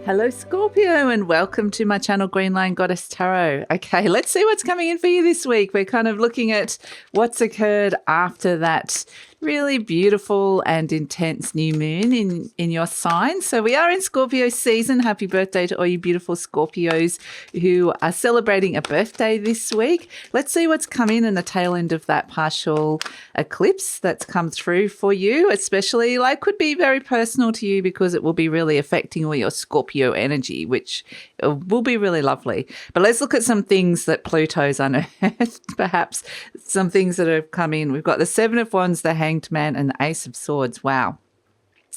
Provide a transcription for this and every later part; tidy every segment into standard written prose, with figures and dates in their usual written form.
Hello Scorpio and welcome to my channel Green Line Goddess Tarot. Okay, let's see what's coming in for you this week. We're kind of looking at what's occurred after that really beautiful and intense new moon in your sign. So we are in Scorpio season. Happy birthday to all you beautiful Scorpios who are celebrating a birthday this week. Let's see what's come in the tail end of that partial eclipse that's come through for you, especially could be very personal to you because it will be really affecting all your Scorpio energy, which will be really lovely. But let's look at some things that Pluto's unearthed, perhaps some things that have come in. We've got the Seven of Wands, the Hanged Man, and the Ace of Swords. Wow.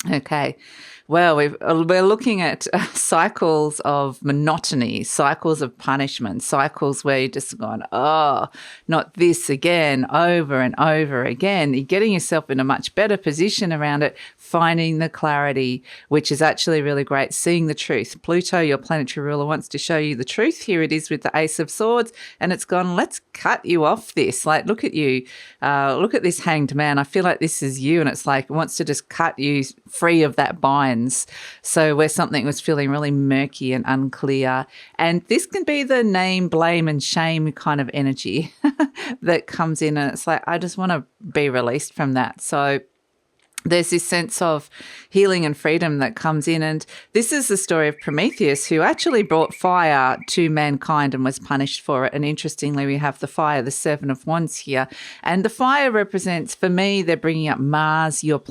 Okay. Well, we're looking at cycles of monotony, cycles of punishment, cycles where you're just going, oh, not this again, over and over again. You're getting yourself in a much better position around it, finding the clarity, which is actually really great, seeing the truth. Pluto, your planetary ruler, wants to show you the truth. Here it is with the Ace of Swords, and it's gone, let's cut you off this. Look at you. Look at this Hanged Man. I feel like this is you, and it's like it wants to just cut you free of that bind. So where something was feeling really murky and unclear. And this can be the name, blame and shame kind of energy that comes in. And it's like, I just want to be released from that. So there's this sense of healing and freedom that comes in. And this is the story of Prometheus, who actually brought fire to mankind and was punished for it. And interestingly, we have the fire, the Seven of Wands here. And the fire represents, for me, they're bringing up Mars, your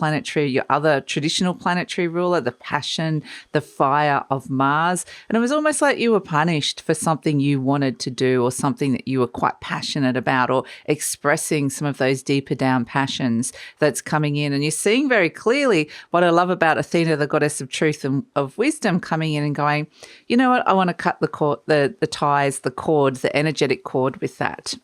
other traditional planetary ruler, the passion, the fire of Mars. And it was almost like you were punished for something you wanted to do or something that you were quite passionate about, or expressing some of those deeper down passions that's coming in. And you're seeing very clearly what I love about Athena, the goddess of truth and of wisdom, coming in and going, you know what, I want to cut the cord, the ties, the cord, the energetic cord with that,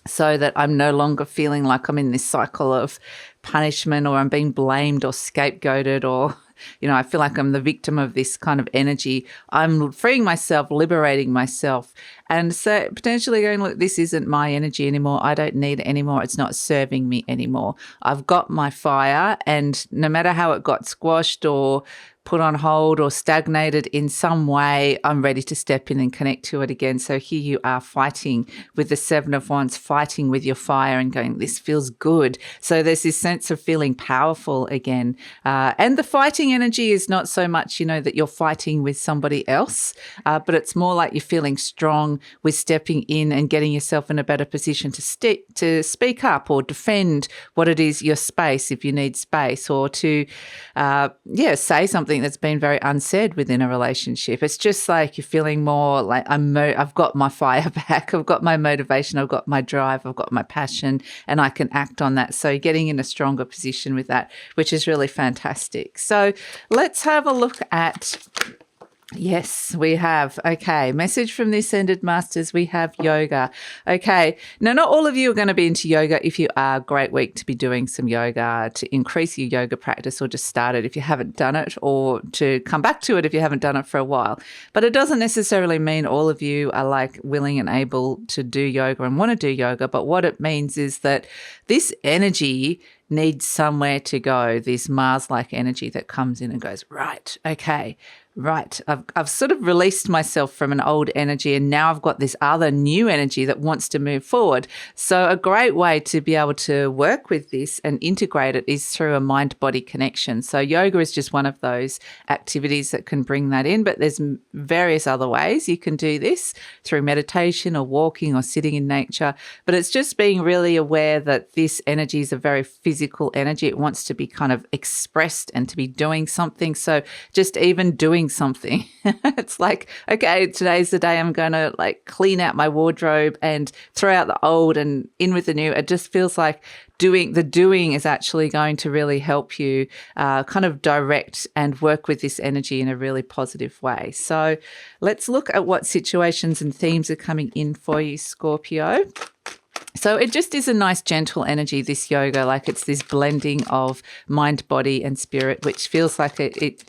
so that I'm no longer feeling like I'm in this cycle of punishment, or I'm being blamed or scapegoated, or I feel like I'm the victim of this kind of energy. I'm freeing myself, liberating myself, and so potentially going, look, this isn't my energy anymore. I don't need it anymore. It's not serving me anymore. I've got my fire, and no matter how it got squashed or put on hold or stagnated in some way, I'm ready to step in and connect to it again. So here you are fighting with the Seven of Wands, fighting with your fire and going, this feels good. So there's this sense of feeling powerful again. And the fighting energy is not so much, that you're fighting with somebody else, but it's more like you're feeling strong with stepping in and getting yourself in a better position to speak up or defend what it is, your space, if you need space, or to, say something that's been very unsaid within a relationship. It's just like you're feeling more like I've got my fire back, I've got my motivation, I've got my drive, I've got my passion, and I can act on that. So getting in a stronger position with that, which is really fantastic. So let's have a look at, yes, we have. Okay, message from the Ascended Masters. We have yoga. Okay, now not all of you are going to be into yoga. If you are, great week to be doing some yoga, to increase your yoga practice, or just start it if you haven't done it, or to come back to it if you haven't done it for a while. But it doesn't necessarily mean all of you are willing and able to do yoga and want to do yoga. But what it means is that this energy needs somewhere to go, this Mars-like energy that comes in and goes, right, okay, right, I've sort of released myself from an old energy, and now I've got this other new energy that wants to move forward. So a great way to be able to work with this and integrate it is through a mind-body connection. So yoga is just one of those activities that can bring that in, but there's various other ways you can do this, through meditation or walking or sitting in nature. But it's just being really aware that this energy is a very physical energy. It wants to be kind of expressed and to be doing something. So just even doing something. It's like, okay, today's the day I'm going to clean out my wardrobe and throw out the old and in with the new. It just feels like doing is actually going to really help you kind of direct and work with this energy in a really positive way. So let's look at what situations and themes are coming in for you, Scorpio. So it just is a nice gentle energy, this yoga, it's this blending of mind, body and spirit, which feels like it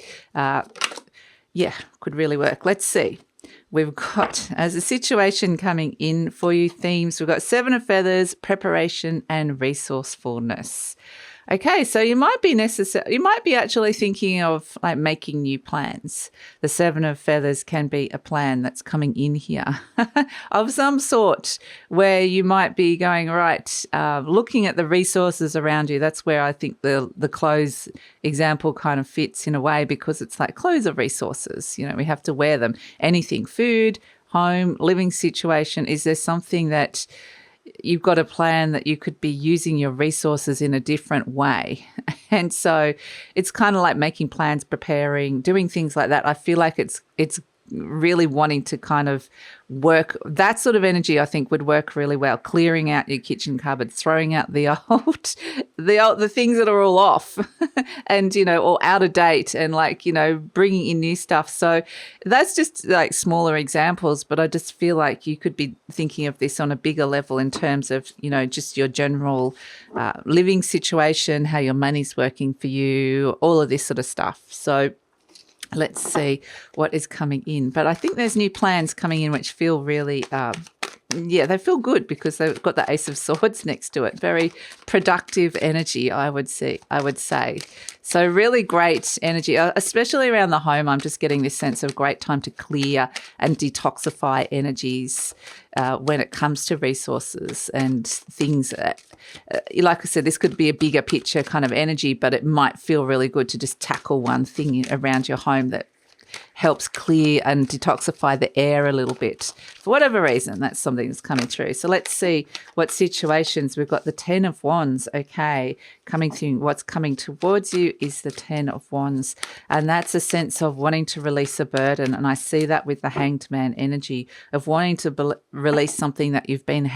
could really work. Let's see. We've got, as a situation coming in for you, themes, we've got Seven of Feathers, preparation and resourcefulness. Okay, so you might be actually thinking of like making new plans. The Seven of Feathers can be a plan that's coming in here of some sort, where you might be going, right, looking at the resources around you. That's where I think the clothes example kind of fits in a way, because it's like clothes are resources. We have to wear them. Anything, food, home, living situation. Is there something that you've got a plan that you could be using your resources in a different way? And so it's kind of like making plans, preparing, doing things like that. I feel like it's really wanting to kind of work. That sort of energy I think would work really well. Clearing out your kitchen cupboard, throwing out the things that are all off and, or out of date, and like, bringing in new stuff. So that's just like smaller examples, but I just feel like you could be thinking of this on a bigger level in terms of, just your general living situation, how your money's working for you, all of this sort of stuff. So let's see what is coming in. But I think there's new plans coming in which feel really, they feel good, because they've got the Ace of Swords next to it. Very productive energy, I would say. So really great energy, especially around the home. I'm just getting this sense of great time to clear and detoxify energies when it comes to resources and things. Like I said, this could be a bigger picture kind of energy, but it might feel really good to just tackle one thing around your home that helps clear and detoxify the air a little bit. For whatever reason, that's something that's coming through. So let's see what situations. We've got the 10 of Wands, okay, coming through. What's coming towards you is the 10 of Wands, and that's a sense of wanting to release a burden, and I see that with the Hanged Man energy of wanting to release something that you've been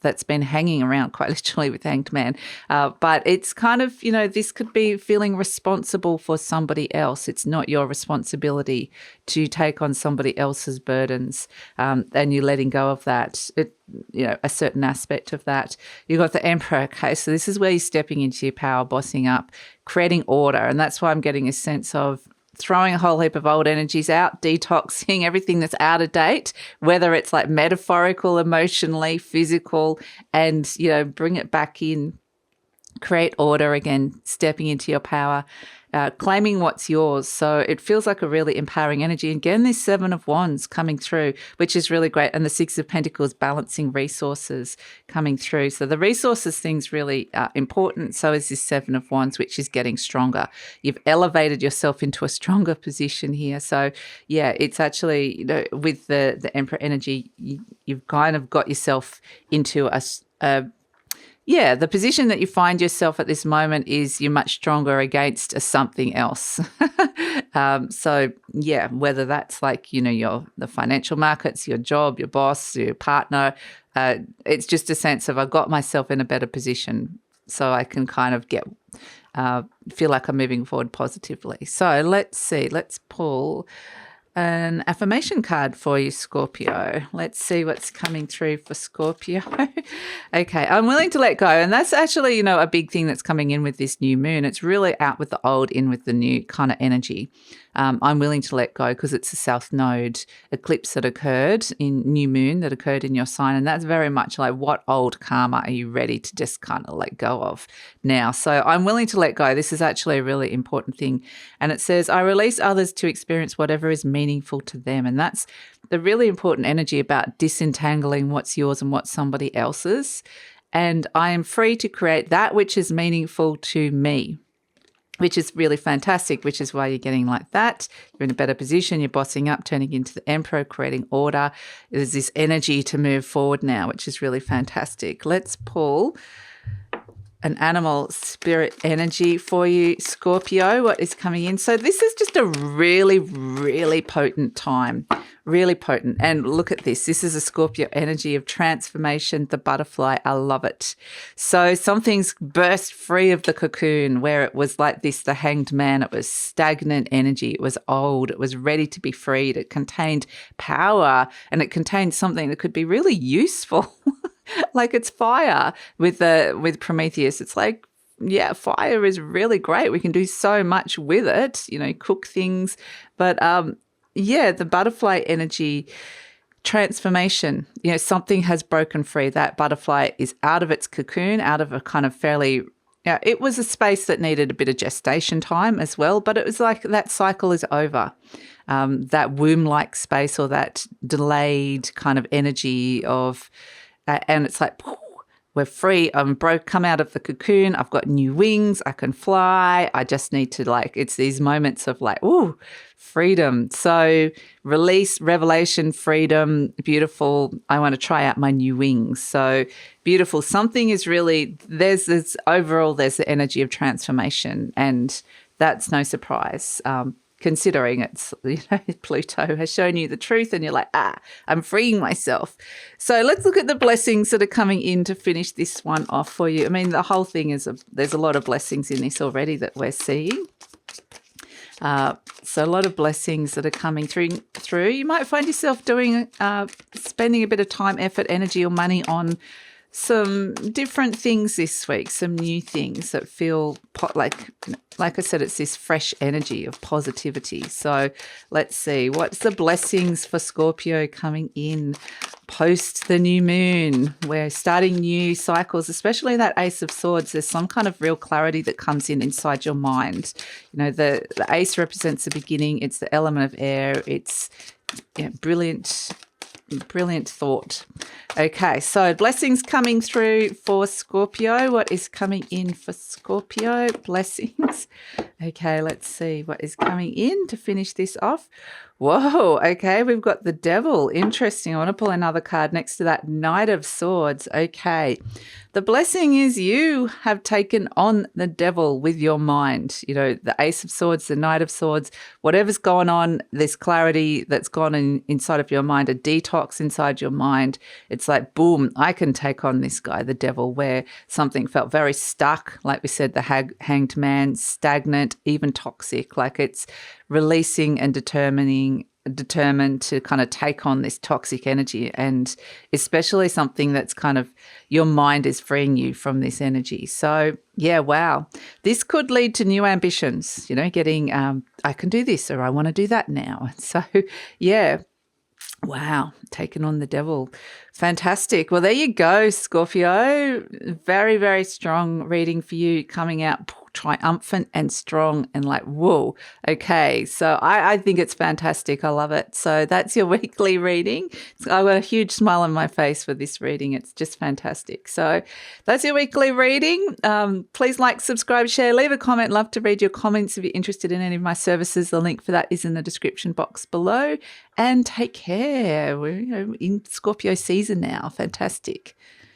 that's been hanging around, quite literally, with Hanged Man. But it's kind of, this could be feeling responsible for somebody else. It's not your responsibility to take on somebody else's burdens, and you're letting go of that, a certain aspect of that. You've got the Emperor, okay, so this is where you're stepping into your power, bossing up, creating order, and that's why I'm getting a sense of throwing a whole heap of old energies out, detoxing everything that's out of date, whether it's like metaphorical, emotionally, physical, and, bring it back in, create order again, stepping into your power, claiming what's yours. So it feels like a really empowering energy. Again, this 7 of Wands coming through, which is really great. And the 6 of Pentacles, balancing resources coming through. So the resources thing's really important. So is this 7 of Wands, which is getting stronger. You've elevated yourself into a stronger position here. So yeah, it's actually, with the Emperor energy, you've kind of got yourself into the position that you find yourself at this moment is you're much stronger against something else. So yeah, whether that's like, the financial markets, your job, your boss, your partner, it's just a sense of I've got myself in a better position so I can kind of feel like I'm moving forward positively. So let's see, let's pull an affirmation card for you, Scorpio. Let's see what's coming through for Scorpio. Okay, I'm willing to let go. And that's actually, a big thing that's coming in with this new moon. It's really out with the old, in with the new kind of energy. I'm willing to let go because it's a South Node eclipse that occurred in new moon that occurred in your sign. And that's very much like, what old karma are you ready to just kind of let go of now? So I'm willing to let go. This is actually a really important thing. And it says, I release others to experience whatever is meaningful to them. And that's the really important energy about disentangling what's yours and what's somebody else's. And I am free to create that which is meaningful to me, which is really fantastic, which is why you're getting like that. You're in a better position. You're bossing up, turning into the Emperor, creating order. There's this energy to move forward now, which is really fantastic. Let's pull an animal spirit energy for you, Scorpio. What is coming in? So this is just a really, really potent time. Really potent. And look at this. This is a Scorpio energy of transformation, the butterfly. I love it. So something's burst free of the cocoon where it was like this, the Hanged Man. It was stagnant energy. It was old. It was ready to be freed. It contained power, and it contained something that could be really useful. Like it's fire with Prometheus. It's like, yeah, fire is really great. We can do so much with it, cook things. But the butterfly energy transformation, something has broken free. That butterfly is out of its cocoon, out of a kind of fairly Yeah, it was a space that needed a bit of gestation time as well, but it was like that cycle is over. That womb-like space or that delayed kind of energy of, and it's like, we're free. I'm come out of the cocoon. I've got new wings. I can fly. I just need to it's these moments of ooh, freedom. So release, revelation, freedom, beautiful. I want to try out my new wings. So beautiful. Something is really, there's the energy of transformation, and that's no surprise. Considering it's, Pluto has shown you the truth and you're like, I'm freeing myself. So let's look at the blessings that are coming in to finish this one off for you. I mean, the whole thing is, there's a lot of blessings in this already that we're seeing. So a lot of blessings that are coming through. You might find yourself spending a bit of time, effort, energy or money on some different things this week, some new things that feel like I said, it's this fresh energy of positivity. So let's see, what's the blessings for Scorpio coming in post the new moon? We're starting new cycles, especially that Ace of Swords. There's some kind of real clarity that comes inside your mind. The Ace represents the beginning. It's the element of air. It's brilliant thought. Okay, so blessings coming through for Scorpio. What is coming in for Scorpio? Blessings. Okay, let's see what is coming in to finish this off. Whoa, okay, we've got the Devil. Interesting. I want to pull another card next to that Knight of Swords. Okay, the blessing is you have taken on the Devil with your mind. The Ace of Swords, the Knight of Swords, whatever's going on, this clarity that's gone inside of your mind, a detox inside your mind. It's like, boom, I can take on this guy, the Devil, where something felt very stuck. Like we said, the hanged man, stagnant, even toxic. Like it's releasing and determined to kind of take on this toxic energy, and especially something that's kind of your mind is freeing you from this energy. So yeah, wow, this could lead to new ambitions, getting I can do this or I want to do that now. So yeah, wow, taking on the Devil. Fantastic. Well, there you go, Scorpio. Very, very strong reading for you, coming out triumphant and strong and whoa. Okay, so I think it's fantastic. I love it. So that's your weekly reading. I've got a huge smile on my face for this reading. It's just fantastic. So that's your weekly reading. Please like, subscribe, share, leave a comment. Love to read your comments if you're interested in any of my services. The link for that is in the description box below. And take care. We're in Scorpio season now. Fantastic.